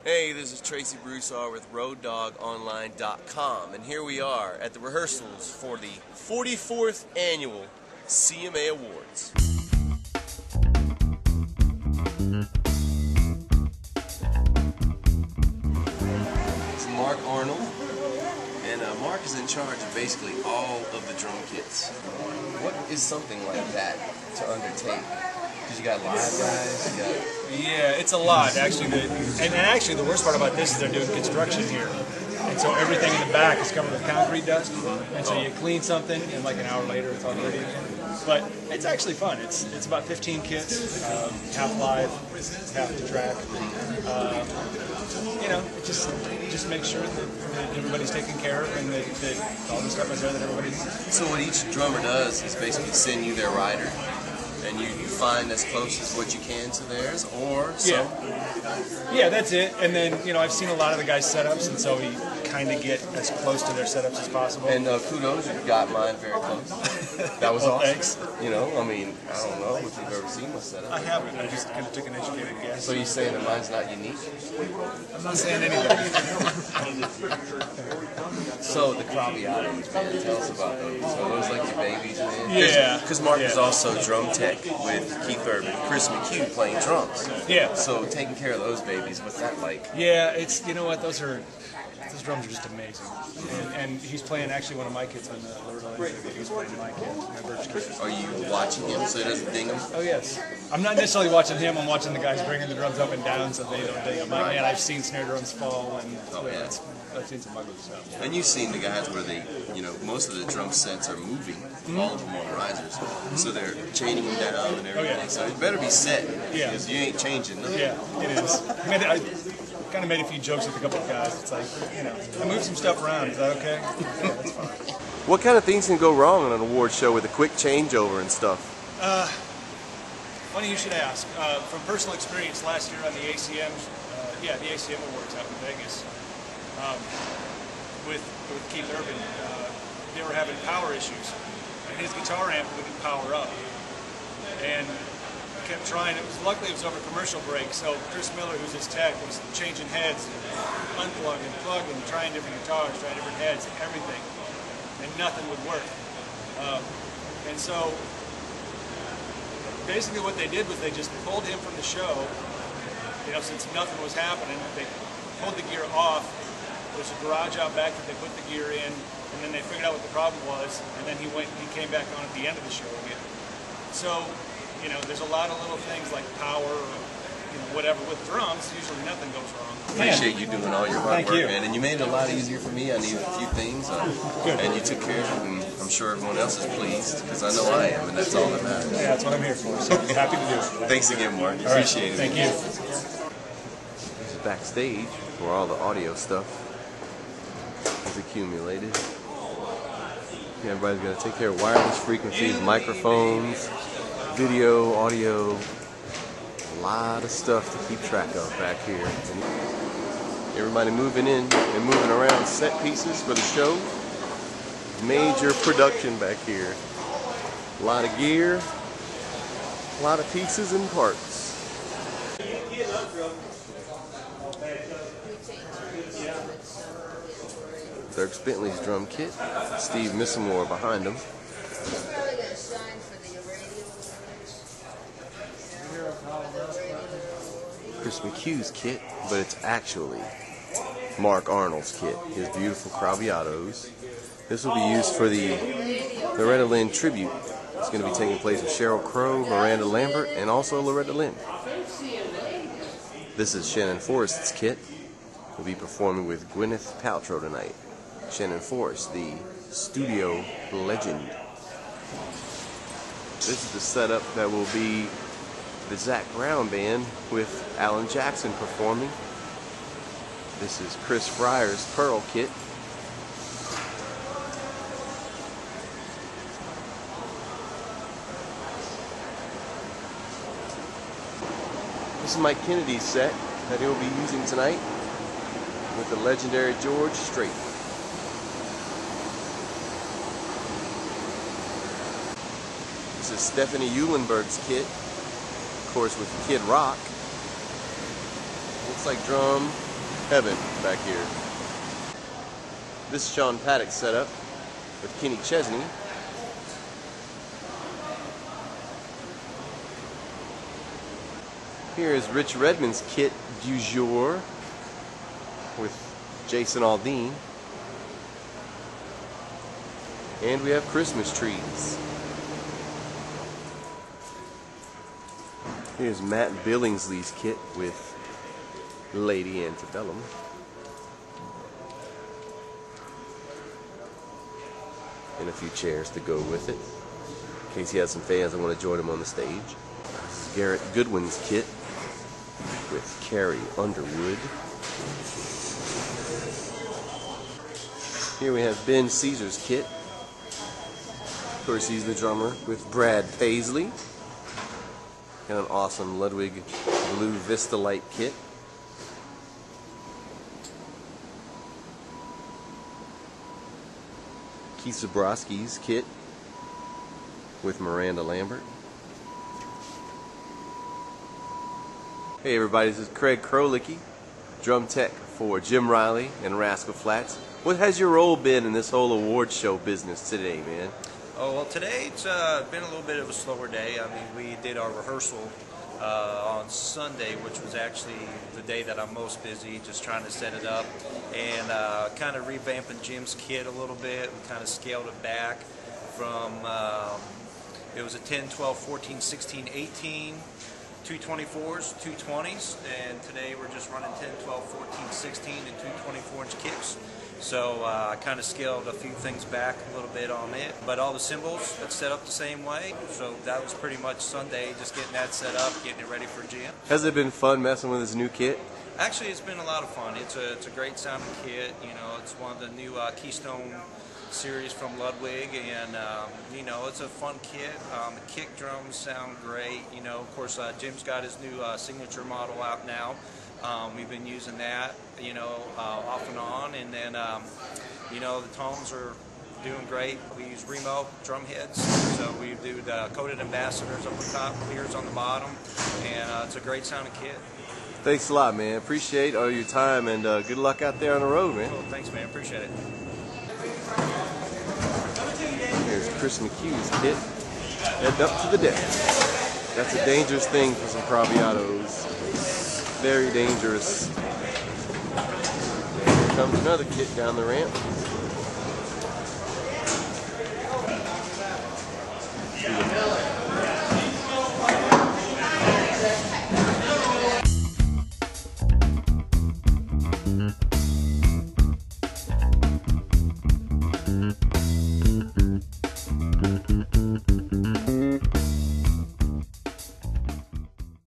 Hey, this is Tracy Broussard with RoadDawgOnline.com, and here we are at the rehearsals for the 44th Annual CMA Awards. It's Mark Arnold, and Mark is in charge of basically all of the drum kits. What is something like that to undertake? Because you got live guys, you got... Yeah, it's a lot, actually. And actually, the worst part about this is they're doing construction here. And so everything in the back is covered with concrete dust. And so you clean something, and like an hour later, it's all dirty again. But it's actually fun. It's about 15 kits, half live, half the track. You know, it just makes sure that everybody's taken care of and that all the stuff is there that everybody needs. So what each drummer does is basically send you their rider, and you find as close as what you can to theirs, or some. Yeah, that's it. And then, you know, I've seen a lot of the guys' setups, and so we kind of get as close to their setups as possible. And kudos, you got mine very close. That was awesome. Thanks. You know, I mean, I don't know if you've ever seen my setup. I haven't. I just kind of took an educated guess. So you're saying that mine's not unique? I'm not saying anything. So the Kraviatos, man, tell us about those. So those like your babies, man? Yeah. Because Mark is also drum tech with Keith Urban, Chris McHugh playing drums. Yeah. So taking care of those babies, what's that like? Yeah, it's, you know what, those drums are just amazing. And he's playing actually one of my kids on the RoadDawg. He's playing my kid, my Birch kid. Are you watching him so he doesn't ding him? Oh, yes. I'm not necessarily watching him, I'm watching the guys bringing the drums up and down so they don't ding them. Like, man, I've seen snare drums fall, and I've seen some ugly stuff. And you've seen the guys where they, you know, most of the drum sets are moving, all of them on risers. So they're chaining them down and everything. Oh, yeah. So it better be set, Yeah. because you ain't changing nothing. Yeah, it is. I kind of made a few jokes with a couple of guys. It's like, you know, I moved some stuff around. Is that okay? Yeah, that's fine. What kind of things can go wrong on an award show with a quick changeover and stuff? Funny you should ask. From personal experience, last year on the ACM, the ACM Awards out in Vegas, with Keith Urban, they were having power issues, and his guitar amp wouldn't power up, and kept trying. Luckily it was over commercial break, so Chris Miller, who's his tech, was changing heads, unplugging, plugging, trying different guitars, trying different heads, everything, and nothing would work. And so basically what they did was they just pulled him from the show. You know, since nothing was happening, they pulled the gear off. There's a garage out back that they put the gear in, and then they figured out what the problem was, and then he came back on at the end of the show again. So, you know, there's a lot of little things like power or, you know, whatever. With drums, usually nothing goes wrong. Appreciate you doing all your hard Thank work, you. man. And you made it a lot easier for me. I needed a few things, and you took care of it, and I'm sure everyone else is pleased, because I know I am, and that's all that matters. Yeah, that's what I'm here for, so happy to do it. Thanks again, Mark. All right. Appreciate it. Thank you. This is backstage, where all the audio stuff is accumulated. Yeah, everybody's got to take care of wireless frequencies, microphones, video, audio, a lot of stuff to keep track of back here. Everybody moving in and moving around set pieces for the show. Major production back here. A lot of gear, a lot of pieces and parts. Dirk Bentley's drum kit, Steve Missamore behind him. Chris McHugh's kit, but it's actually Mark Arnold's kit, his beautiful Kraviatos. This will be used for the Loretta Lynn tribute. It's going to be taking place with Sheryl Crow, Miranda Lambert, and also Loretta Lynn. This is Shannon Forrest's kit. We'll be performing with Gwyneth Paltrow tonight. Shannon Forrest, the studio legend. This is the setup that will be the Zac Brown Band with Alan Jackson performing. This is Chris Fryer's Pearl kit. This is Mike Kennedy's set that he'll be using tonight with the legendary George Strait. This is Stephanie Eulenberg's kit, of course with Kid Rock. Looks like drum, heaven back here. This is Sean Paddock's setup with Kenny Chesney. Here is Rich Redmond's kit du jour with Jason Aldean. And we have Christmas trees. Here's Matt Billingsley's kit with Lady Antebellum. And a few chairs to go with it, in case he has some fans that want to join him on the stage. This is Garrett Goodwin's kit with Carrie Underwood. Here we have Ben Caesar's kit. Of course, he's the drummer with Brad Paisley. And an awesome Ludwig Blue Vista Light kit. Keith Zabrowski's kit with Miranda Lambert. Hey everybody, this is Craig Krolicki, drum tech for Jim Riley and Rascal Flatts. What has your role been in this whole award show business today, man? Oh, well, today it's been a little bit of a slower day. I mean, we did our rehearsal on Sunday, which was actually the day that I'm most busy, just trying to set it up and kind of revamping Jim's kit a little bit. We kind of scaled it back from, it was a 10, 12, 14, 16, 18, 224s, 220s, and today we're just running 10, 12, 14, 16, and 224-inch kicks. So I kind of scaled a few things back a little bit on it, but all the cymbals, it's set up the same way. So that was pretty much Sunday, just getting that set up, getting it ready for Jim. Has it been fun messing with his new kit? Actually, it's been a lot of fun. It's a great sounding kit. You know, it's one of the new Keystone series from Ludwig, and you know, it's a fun kit. The kick drums sound great. You know, of course, Jim's got his new signature model out now. We've been using that, you know, off and on, and then, you know, the tones are doing great. We use Remo drum heads, so we do the coated ambassadors up the top, clears on the bottom, and it's a great sounding kit. Thanks a lot, man. Appreciate all your time, and good luck out there on the road, man. Well, thanks, man. Appreciate it. Here's Chris McHugh's kit. Heading up to the deck. That's a dangerous thing for some Craviatos. Very dangerous. And here comes another kit down the ramp.